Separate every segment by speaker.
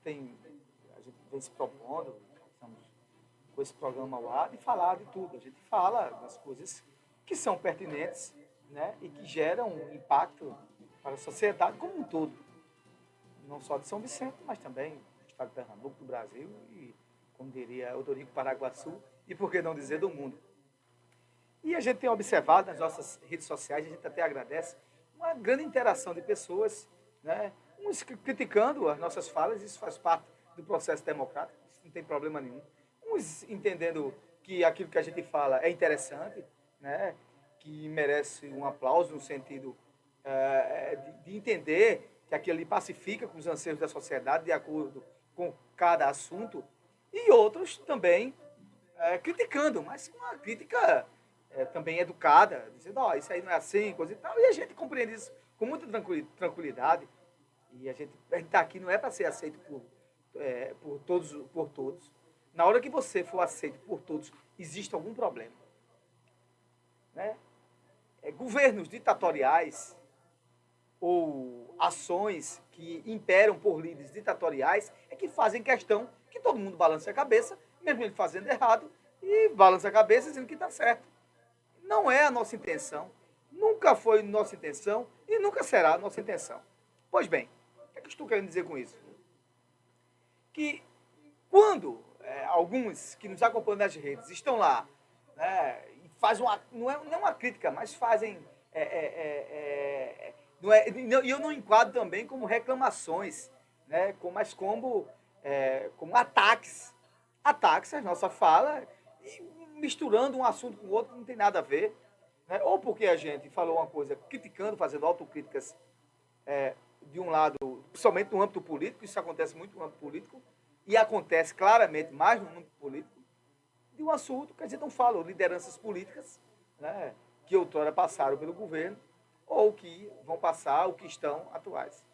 Speaker 1: a gente vem se propondo, estamos com esse programa ao ar, de falar de tudo. A gente fala das coisas que são pertinentes, né, e que geram um impacto para a sociedade como um todo. Não só de São Vicente, mas também do estado de Pernambuco, do Brasil e, como diria Odorico Paraguaçu, e por que não dizer do mundo. E a gente tem observado nas nossas redes sociais, a gente até agradece, uma grande interação de pessoas, né? Uns criticando as nossas falas, isso faz parte do processo democrático, isso não tem problema nenhum. Uns entendendo que aquilo que a gente fala é interessante, né? Que merece um aplauso no sentido de entender que aquilo ali pacifica com os anseios da sociedade, de acordo com cada assunto, e outros também criticando, mas com uma crítica também educada, dizendo, ó, isso aí não é assim, coisa e tal, e a gente compreende isso com muita tranquilidade, e a gente está aqui não é para ser aceito por todos. Na hora que você for aceito por todos, existe algum problema. Né? Governos ditatoriais ou ações que imperam por líderes ditatoriais é que fazem questão que todo mundo balance a cabeça, mesmo ele fazendo errado, e balança a cabeça dizendo que está certo. Não é a nossa intenção, nunca foi nossa intenção e nunca será a nossa intenção. Pois bem, o que é que eu estou querendo dizer com isso? Que quando alguns que nos acompanham nas redes estão lá, né, e fazem não é uma crítica, mas fazem e eu não enquadro também como reclamações, né, mas como ataques. Ataques à nossa fala, e misturando um assunto com o outro, não tem nada a ver. Né? Ou porque a gente falou uma coisa criticando, fazendo autocríticas de um lado, principalmente no âmbito político, isso acontece muito no âmbito político, e acontece claramente mais no âmbito político, de um assunto que a gente não fala, lideranças políticas, né, que outrora passaram pelo governo, ou que vão passar, ou que estão atuais.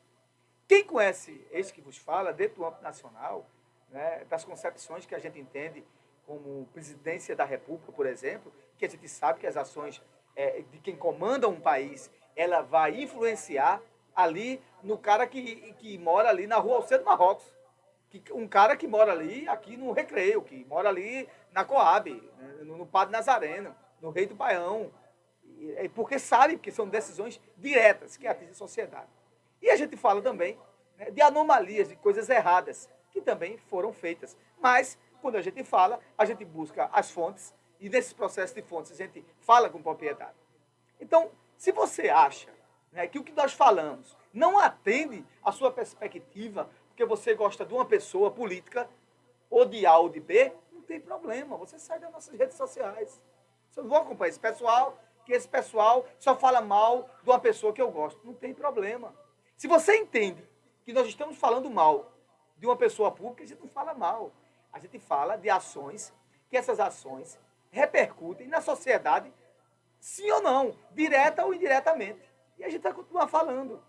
Speaker 1: Quem conhece esse que vos fala, dentro do âmbito nacional, né, das concepções que a gente entende como presidência da República, por exemplo, que a gente sabe que as ações de quem comanda um país, ela vai influenciar ali no cara que mora ali na rua Alcedo Marrocos. Um cara que mora ali, aqui no Recreio, que mora ali na Coab, no Padre Nazareno, no Rei do Baião, porque sabe que são decisões diretas que atingem a sociedade. E a gente fala também, né, de anomalias, de coisas erradas, que também foram feitas. Mas, quando a gente fala, a gente busca as fontes, e nesse processo de fontes a gente fala com propriedade. Então, se você acha, né, que o que nós falamos não atende à sua perspectiva, porque você gosta de uma pessoa política, ou de A ou de B, não tem problema, você sai das nossas redes sociais. Eu não vou acompanhar esse pessoal, que esse pessoal só fala mal de uma pessoa que eu gosto. Não tem problema. Se você entende que nós estamos falando mal de uma pessoa pública, a gente não fala mal. A gente fala de ações, que essas ações repercutem na sociedade, sim ou não, direta ou indiretamente. E a gente vai continuar falando.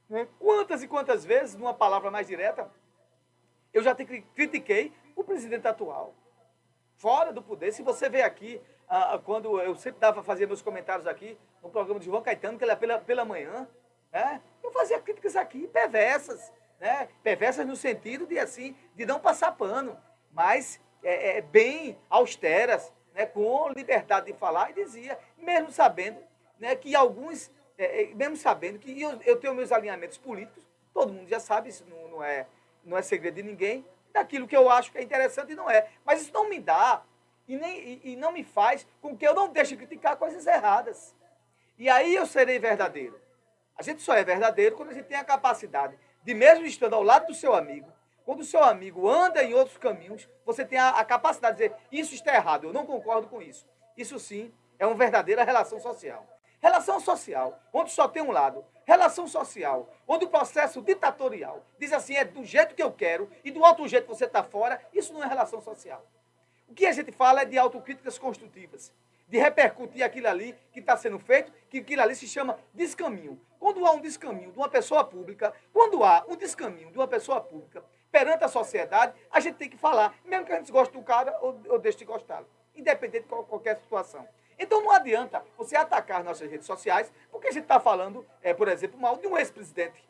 Speaker 1: Né? Quantas e quantas vezes, numa palavra mais direta, eu já critiquei o presidente atual. Fora do poder. Se você vê aqui, quando eu sempre fazia meus comentários aqui, no programa de João Caetano, que ele é pela manhã, né? Eu fazia críticas aqui perversas, né? Perversas no sentido de, assim, de não passar pano, mas bem austeras, né? Com liberdade de falar, e dizia, mesmo sabendo, né, que alguns, mesmo sabendo que eu tenho meus alinhamentos políticos, todo mundo já sabe, isso não é segredo de ninguém, daquilo que eu acho que é interessante e não é. Mas isso não me dá e não me faz com que eu não deixe de criticar coisas erradas. E aí eu serei verdadeiro. A gente só é verdadeiro quando a gente tem a capacidade de, mesmo estando ao lado do seu amigo, quando o seu amigo anda em outros caminhos, você tem a capacidade de dizer, isso está errado, eu não concordo com isso. Isso sim é uma verdadeira relação social. Relação social, onde só tem um lado. Relação social, onde o processo ditatorial diz assim, é do jeito que eu quero e do outro jeito você está fora, isso não é relação social. O que a gente fala é de autocríticas construtivas, de repercutir aquilo ali que está sendo feito, que aquilo ali se chama descaminho. Quando há um descaminho de uma pessoa pública, perante a sociedade, a gente tem que falar, mesmo que a gente goste do cara ou deixe de gostá-lo, independente de qualquer situação. Então não adianta você atacar nossas redes sociais, porque a gente está falando, por exemplo, mal de um ex-presidente.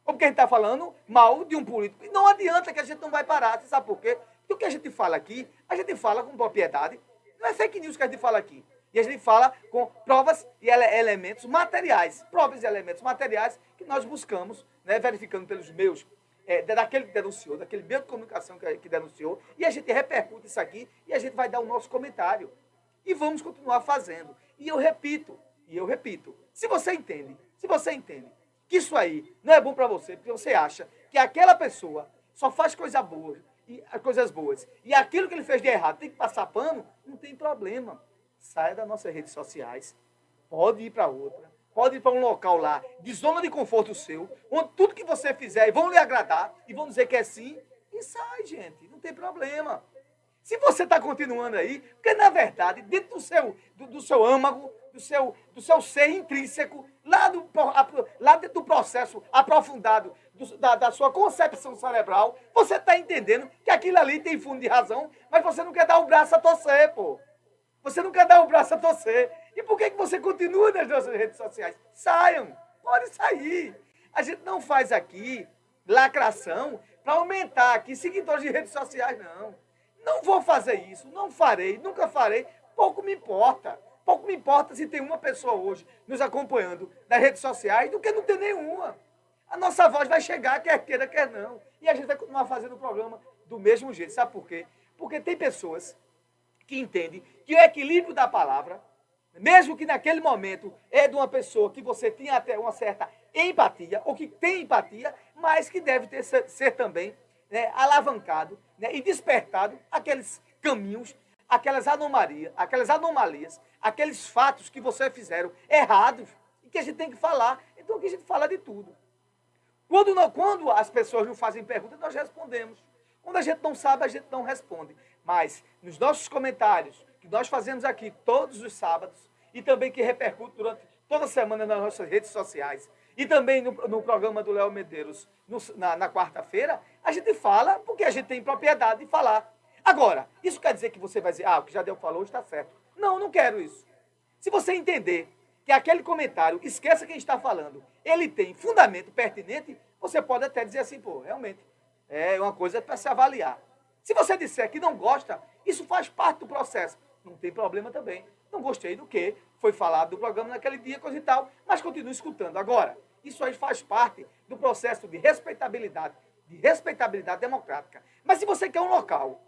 Speaker 1: ou porque a gente está falando mal de um político. E não adianta que a gente não vai parar. Você sabe por quê? Porque o que a gente fala aqui, a gente fala com propriedade. Não é fake news que a gente fala aqui. E a gente fala com provas e elementos materiais. Provas e elementos materiais que nós buscamos, né, verificando pelos meus, daquele que denunciou, daquele meio de comunicação que denunciou. E a gente repercute isso aqui e a gente vai dar o nosso comentário. E vamos continuar fazendo. E eu repito, se você entende que isso aí não é bom para você, porque você acha que aquela pessoa só faz coisas boas, e aquilo que ele fez de errado tem que passar pano, não tem problema. Saia das nossas redes sociais, pode ir para outra, pode ir para um local lá, de zona de conforto seu, onde tudo que você fizer vão lhe agradar, e vão dizer que é sim, e sai, gente, não tem problema. Se você está continuando aí, porque na verdade, dentro do seu âmago, do seu ser intrínseco, lá dentro do processo aprofundado da sua concepção cerebral, você está entendendo que aquilo ali tem fundo de razão, mas você não quer dar o braço a torcer, pô. Você não quer dar o braço a torcer. E por que você continua nas nossas redes sociais? Saiam, pode sair. A gente não faz aqui lacração para aumentar aqui seguidores de redes sociais, não. Não vou fazer isso, não farei, nunca farei, pouco me importa. Pouco me importa se tem uma pessoa hoje nos acompanhando nas redes sociais do que não tem nenhuma. A nossa voz vai chegar, quer queira, quer não. E a gente vai continuar fazendo o programa do mesmo jeito. Sabe por quê? Porque tem pessoas que entendem que o equilíbrio da palavra, mesmo que naquele momento é de uma pessoa que você tinha até uma certa empatia, ou que tem empatia, mas que deve ser também, né, alavancado, né, e despertado aqueles caminhos, aquelas anomalias, aqueles fatos que você fizeram errados e que a gente tem que falar. Então aqui a gente fala de tudo. Quando as pessoas não fazem perguntas, nós respondemos. Quando a gente não sabe, a gente não responde. Mas nos nossos comentários, que nós fazemos aqui todos os sábados, e também que repercute durante toda a semana nas nossas redes sociais, e também no programa do Léo Medeiros, na quarta-feira, a gente fala porque a gente tem propriedade de falar. Agora, isso quer dizer que você vai dizer, o que Jadiel falou está certo. Não, não quero isso. Se você entender que aquele comentário, esqueça quem está falando, ele tem fundamento pertinente, você pode até dizer assim, pô, realmente, é uma coisa para se avaliar. Se você disser que não gosta, isso faz parte do processo. Não tem problema também. Não gostei do que foi falado do programa naquele dia, coisa e tal, mas continuo escutando. Agora, isso aí faz parte do processo de respeitabilidade democrática. Mas se você quer um local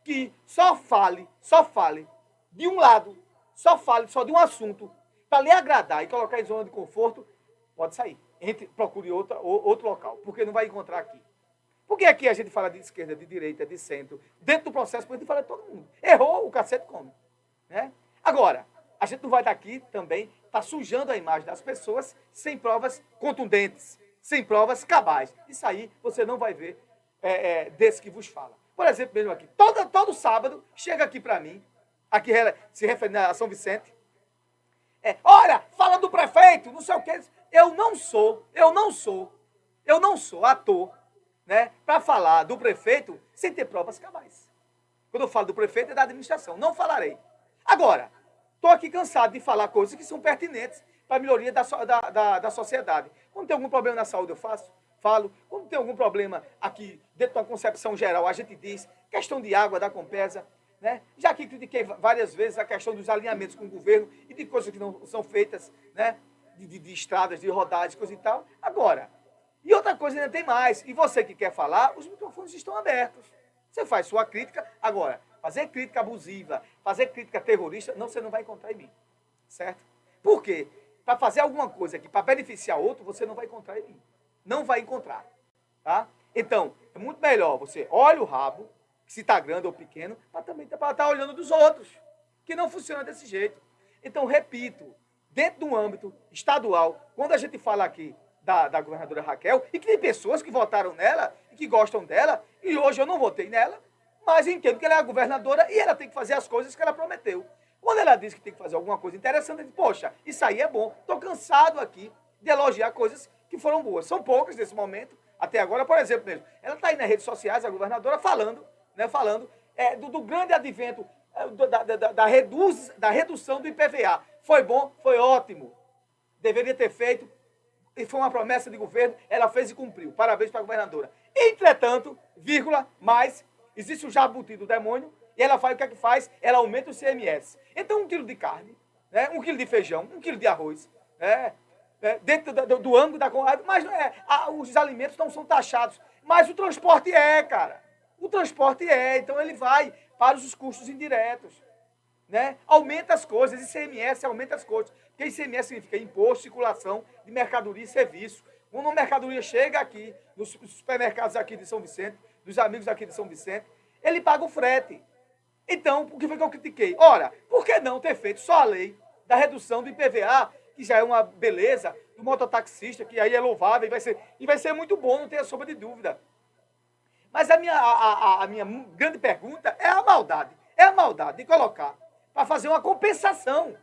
Speaker 1: que só fale de um lado, só de um assunto, para lhe agradar e colocar em zona de conforto, pode sair. Procure outro local, porque não vai encontrar aqui. Porque aqui a gente fala de esquerda, de direita, de centro. Dentro do processo, a gente fala de todo mundo. Errou, o cacete come. Né? Agora, a gente não vai daqui também estar sujando a imagem das pessoas sem provas contundentes, sem provas cabais. Isso aí você não vai ver desse que vos fala. Por exemplo, mesmo aqui, todo sábado, chega aqui para mim, aqui se refere a São Vicente, olha, fala do prefeito, não sei o quê. Eu não sou ator, né, para falar do prefeito sem ter provas cabais. Quando eu falo do prefeito, é da administração. Não falarei. Agora, estou aqui cansado de falar coisas que são pertinentes para a melhoria da sociedade. Quando tem algum problema na saúde, eu falo. Quando tem algum problema aqui, dentro da concepção geral, a gente diz, questão de água da Compesa, né? Já que critiquei várias vezes a questão dos alinhamentos com o governo e de coisas que não são feitas, né? De estradas, de rodagens, coisa e tal. Agora, e outra coisa ainda tem mais. E você que quer falar, os microfones estão abertos. Você faz sua crítica. Agora, fazer crítica abusiva, fazer crítica terrorista, você não vai encontrar em mim. Certo? Por quê? Para fazer alguma coisa aqui, para beneficiar outro, você não vai encontrar em mim. Não vai encontrar. Tá? Então, é muito melhor você olha o rabo, se está grande ou pequeno, para também estar olhando dos outros, que não funciona desse jeito. Então, repito, dentro do âmbito estadual, quando a gente fala aqui da governadora Raquel, e que tem pessoas que votaram nela e que gostam dela, e hoje eu não votei nela, mas entendo que ela é a governadora e ela tem que fazer as coisas que ela prometeu. Quando ela diz que tem que fazer alguma coisa interessante, eu digo, poxa, isso aí é bom. Estou cansado aqui de elogiar coisas que foram boas. São poucas nesse momento, até agora, por exemplo, mesmo. Ela está aí nas redes sociais, a governadora, falando do grande advento da redução do IPVA. Foi bom, foi ótimo. Deveria ter feito foi uma promessa de governo, ela fez e cumpriu. Parabéns para a governadora. Entretanto, vírgula, mas existe o jabuti do demônio e ela faz o que é que faz? Ela aumenta o CMS. Então, 1 quilo de carne, né, 1 quilo de feijão, 1 quilo de arroz, dentro do ângulo da comunidade, mas não é, os alimentos não são taxados, mas o transporte cara. O transporte então ele vai para os custos indiretos. Né? Aumenta as coisas, ICMS aumenta as coisas. Porque ICMS significa imposto, circulação de mercadoria e serviço. Quando uma mercadoria chega aqui, nos supermercados aqui de São Vicente, dos amigos aqui de São Vicente, ele paga o frete. Então, o que foi que eu critiquei? Ora, por que não ter feito só a lei da redução do IPVA, que já é uma beleza, do mototaxista, que aí é louvável e vai ser muito bom, não tenha sombra de dúvida. Mas a minha grande pergunta é a maldade. É a maldade de colocar para fazer uma compensação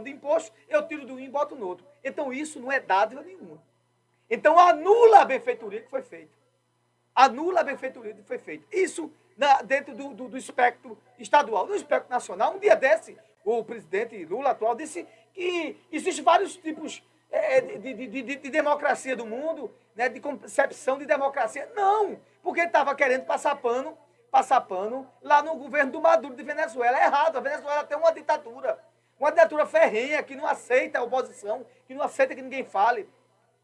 Speaker 1: de imposto, eu tiro de um e boto no outro. Então, isso não é dádiva nenhuma. Então, anula a benfeitoria que foi feita. Anula a benfeitoria que foi feita. Isso dentro do espectro estadual. No espectro nacional, um dia desse, o presidente Lula atual disse que existem vários tipos de democracia do mundo, né, de concepção de democracia. Não, porque ele estava querendo passar pano lá no governo do Maduro de Venezuela. É errado, a Venezuela tem uma ditadura ferrenha, que não aceita a oposição, que não aceita que ninguém fale,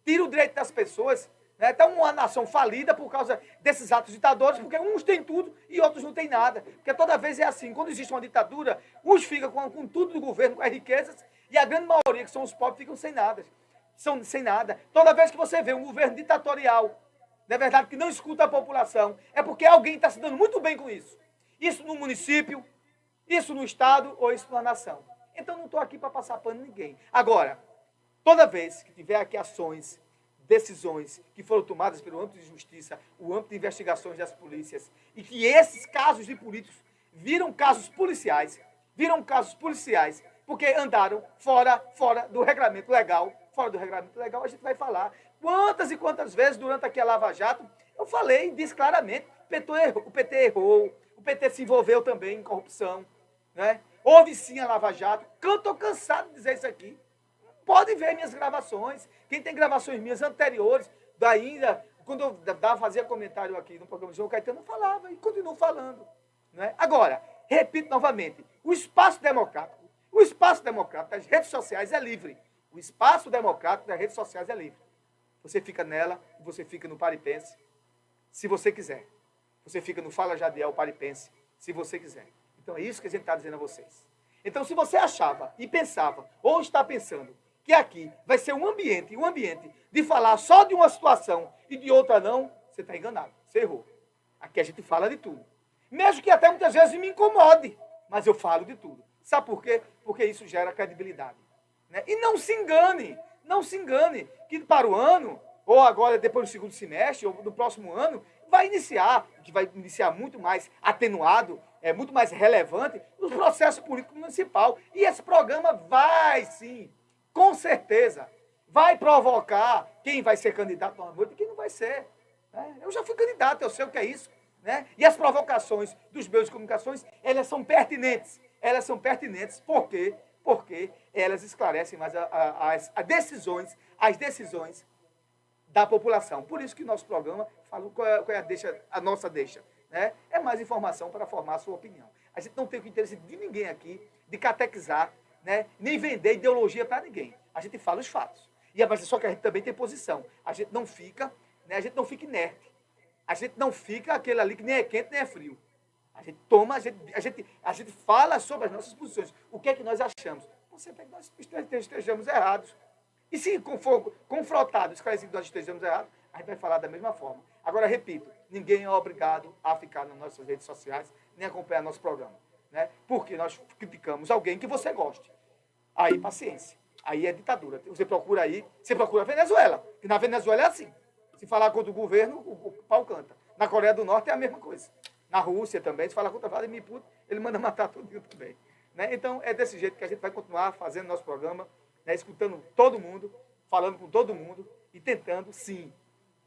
Speaker 1: tira o direito das pessoas. Né? Então, uma nação falida por causa desses atos ditadores, porque uns têm tudo e outros não têm nada. Porque toda vez é assim, quando existe uma ditadura, uns ficam com tudo do governo, com as riquezas, e a grande maioria, que são os pobres, ficam sem nada. Toda vez que você vê um governo ditatorial, não é verdade, que não escuta a população, é porque alguém está se dando muito bem com isso. Isso no município, isso no estado ou isso na nação. Então, não estou aqui para passar pano em ninguém. Agora, toda vez que tiver aqui ações, decisões que foram tomadas pelo âmbito de justiça, o âmbito de investigações das polícias, e que esses casos de políticos viram casos policiais, porque andaram fora do regulamento legal, a gente vai falar. Quantas e quantas vezes, durante aqui a Lava Jato, eu falei e disse claramente, o PT errou, o PT se envolveu também em corrupção, né? Houve sim a Lava Jato, eu estou cansado de dizer isso aqui. Pode ver minhas gravações, quem tem gravações minhas anteriores, ainda, quando eu fazia comentário aqui no programa de João Caetano, eu falava e continuo falando. Né? Agora, repito novamente, o espaço democrático das redes sociais é livre. O espaço democrático das redes sociais é livre. Você fica nela, você fica no Paripense, se você quiser. Você fica no Fala Jadiel Paripense, se você quiser. Então é isso que a gente está dizendo a vocês. Então, se você achava e pensava, ou está pensando, que aqui vai ser um ambiente de falar só de uma situação e de outra não, você está enganado, você errou. Aqui a gente fala de tudo. Mesmo que até muitas vezes me incomode, mas eu falo de tudo. Sabe por quê? Porque isso gera credibilidade. Né? E não se engane, que para o ano, ou agora depois do segundo semestre, ou do próximo ano, vai iniciar muito mais atenuado, muito mais relevante, os processos políticos municipal. E esse programa vai, sim, com certeza, vai provocar quem vai ser candidato à noite e quem não vai ser. Né? Eu já fui candidato, eu sei o que é isso. Né? E as provocações dos meios de comunicações, elas são pertinentes. Por quê? Porque elas esclarecem mais as decisões da população. Por isso que nosso programa fala qual é a nossa deixa. Né? É mais informação para formar a sua opinião. A gente não tem o interesse de ninguém aqui de catequizar, né? Nem vender ideologia para ninguém. A gente fala os fatos. Mas só que a gente também tem posição. A gente não fica, né? A gente não fica inerte. A gente não fica aquele ali que nem é quente nem é frio. A gente toma, a gente fala sobre as nossas posições. O que é que nós achamos? Você pega que nós estejamos errados. E se for confrontado, esclarecido que nós estejamos errados, a gente vai falar da mesma forma. Agora, repito, ninguém é obrigado a ficar nas nossas redes sociais, nem acompanhar nosso programa. Né? Porque nós criticamos alguém que você goste. Aí, paciência. Aí é ditadura. Você procura a Venezuela. Que na Venezuela é assim. Se falar contra o governo, o pau canta. Na Coreia do Norte é a mesma coisa. Na Rússia também, se falar contra Vladimir Putin, ele manda matar todo mundo também. Né? Então, é desse jeito que a gente vai continuar fazendo nosso programa, né? Escutando todo mundo, falando com todo mundo e tentando, sim,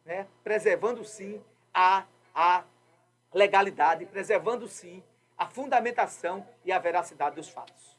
Speaker 1: né? Preservando, sim, a legalidade, preservando, sim, a fundamentação e a veracidade dos fatos.